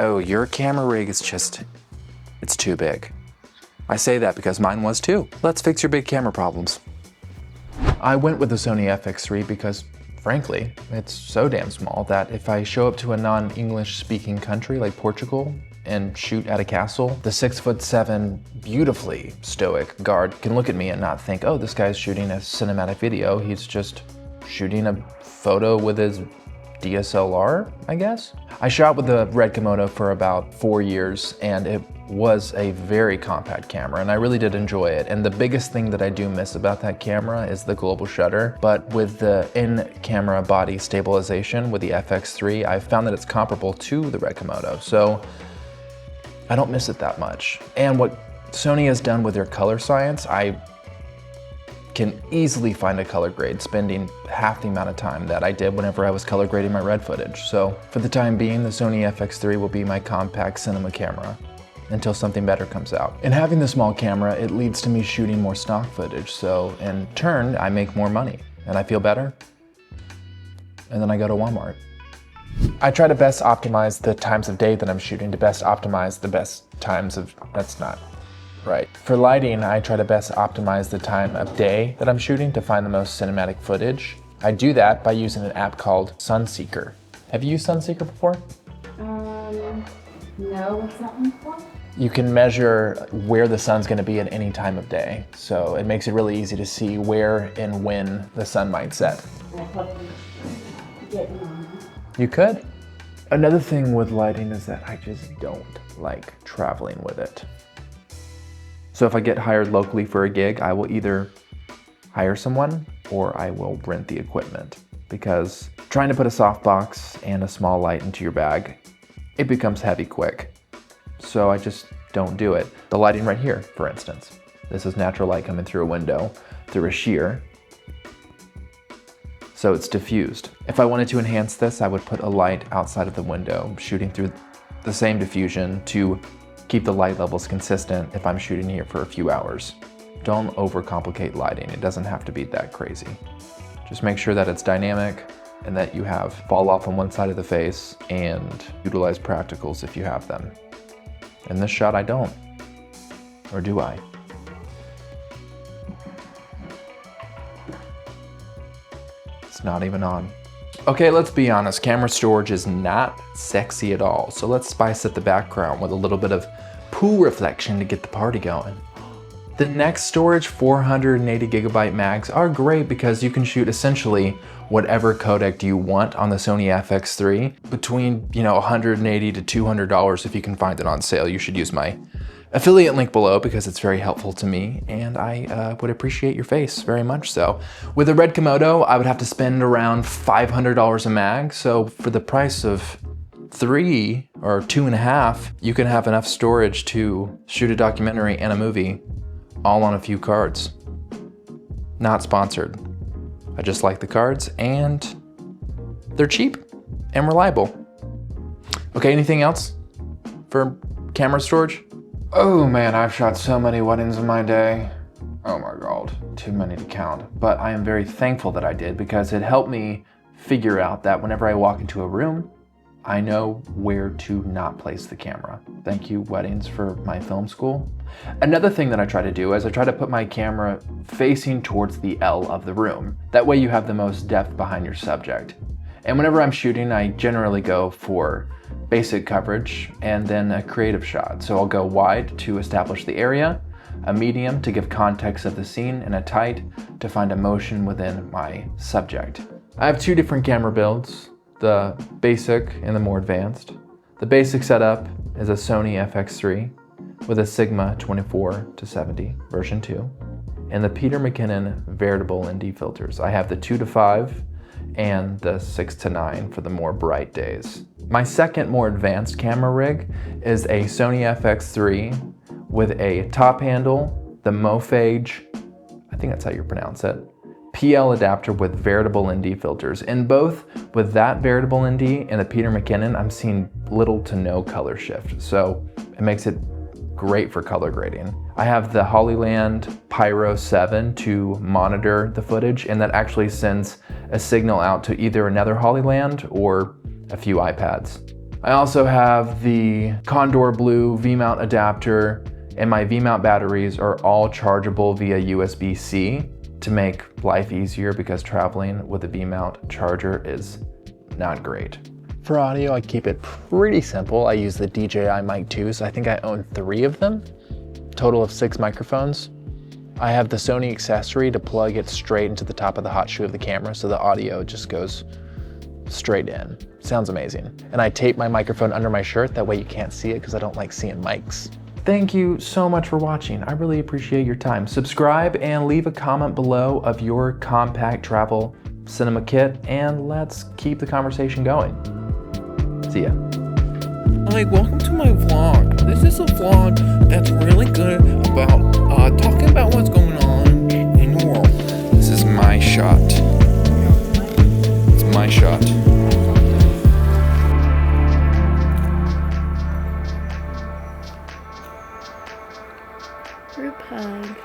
Oh, your camera rig is just, it's too big. I say that because mine was too. Let's fix your big camera problems. I went with the Sony Fx3 because, frankly, it's so damn small that if I show up to a non-English speaking country like Portugal and shoot at a castle, the 6'7", beautifully stoic guard can look at me and not think, oh, this guy's shooting a cinematic video. He's just shooting a photo with his DSLR, I guess? I shot with the Red Komodo for about 4 years, and it was a very compact camera, and I really did enjoy it. And the biggest thing that I do miss about that camera is the global shutter, but with the in-camera body stabilization with the Fx3, I found that it's comparable to the Red Komodo, so I don't miss it that much. And what Sony has done with their color science, I can easily find a color grade spending half the amount of time that I did whenever I was color grading my red footage. So for the time being, the Sony Fx3 will be my compact cinema camera until something better comes out. And having the small camera, it leads to me shooting more stock footage. So in turn, I make more money and I feel better. And then I go to Walmart. I try to best optimize the times of day that I'm shooting to best optimize the best times of, that's not right. For lighting, I try to best optimize the time of day that I'm shooting to find the most cinematic footage. I do that by using an app called Sunseeker. Have you used Sunseeker before? No, what's that one for? You can measure where the sun's gonna be at any time of day. So it makes it really easy to see where and when the sun might set. I probably get on. You could. Another thing with lighting is that I just don't like traveling with it. So if I get hired locally for a gig, I will either hire someone or I will rent the equipment, because trying to put a softbox and a small light into your bag, it becomes heavy quick. So I just don't do it. The lighting right here, for instance. This is natural light coming through a window, through a sheer. So it's diffused. If I wanted to enhance this, I would put a light outside of the window, shooting through the same diffusion to keep the light levels consistent if I'm shooting here for a few hours. Don't overcomplicate lighting. It doesn't have to be that crazy. Just make sure that it's dynamic and that you have fall off on one side of the face and utilize practicals if you have them. In this shot, I don't. Or do I? It's not even on. Okay, let's be honest, camera storage is not sexy at all. So let's spice up the background with a little bit of pool reflection to get the party going. The next storage 480 gigabyte mags are great because you can shoot essentially whatever codec you want on the Sony Fx3 between, $180 to $200 if you can find it on sale. You should use my affiliate link below because it's very helpful to me and I would appreciate your face very much so. With a Red Komodo, I would have to spend around $500 a mag. So for the price of 3 or 2.5, you can have enough storage to shoot a documentary and a movie all on a few cards. Not sponsored. I just like the cards and they're cheap and reliable. Okay, anything else for camera storage? Oh man, I've shot so many weddings in my day. Oh my God, too many to count. But I am very thankful that I did because it helped me figure out that whenever I walk into a room, I know where to not place the camera. Thank you, weddings, for my film school. Another thing that I try to do is I try to put my camera facing towards the L of the room. That way you have the most depth behind your subject. And whenever I'm shooting, I generally go for basic coverage and then a creative shot. So I'll go wide to establish the area, a medium to give context of the scene, and a tight to find emotion within my subject. I have 2 different camera builds, the basic and the more advanced. The basic setup is a Sony Fx3 with a Sigma 24-70 version 2 and the Peter McKinnon veritable ND filters. I have the 2-5 and the 6-9 for the more bright days. My second more advanced camera rig is a Sony Fx3 with a top handle, the Mophage, I think that's how you pronounce it, PL adapter with veritable ND filters. And both with that veritable ND and the Peter McKinnon, I'm seeing little to no color shift. So it makes it great for color grading. I have the Hollyland Pyro 7 to monitor the footage, and that actually sends a signal out to either another Hollyland or a few iPads. I also have the Condor Blue V-mount adapter, and my V-mount batteries are all chargeable via USB-C to make life easier because traveling with a V-mount charger is not great. For audio, I keep it pretty simple. I use the DJI Mic 2, so I think I own 3 of them, total of 6 microphones. I have the Sony accessory to plug it straight into the top of the hot shoe of the camera, so the audio just goes straight in. Sounds amazing. And I tape my microphone under my shirt, that way you can't see it because I don't like seeing mics. Thank you so much for watching. I really appreciate your time. Subscribe and leave a comment below of your compact travel cinema kit, and let's keep the conversation going. See ya. Hi, welcome to my vlog. This is a vlog that's really good about talking about what's going on in the world. This is my shot. It's my shot. Group hug.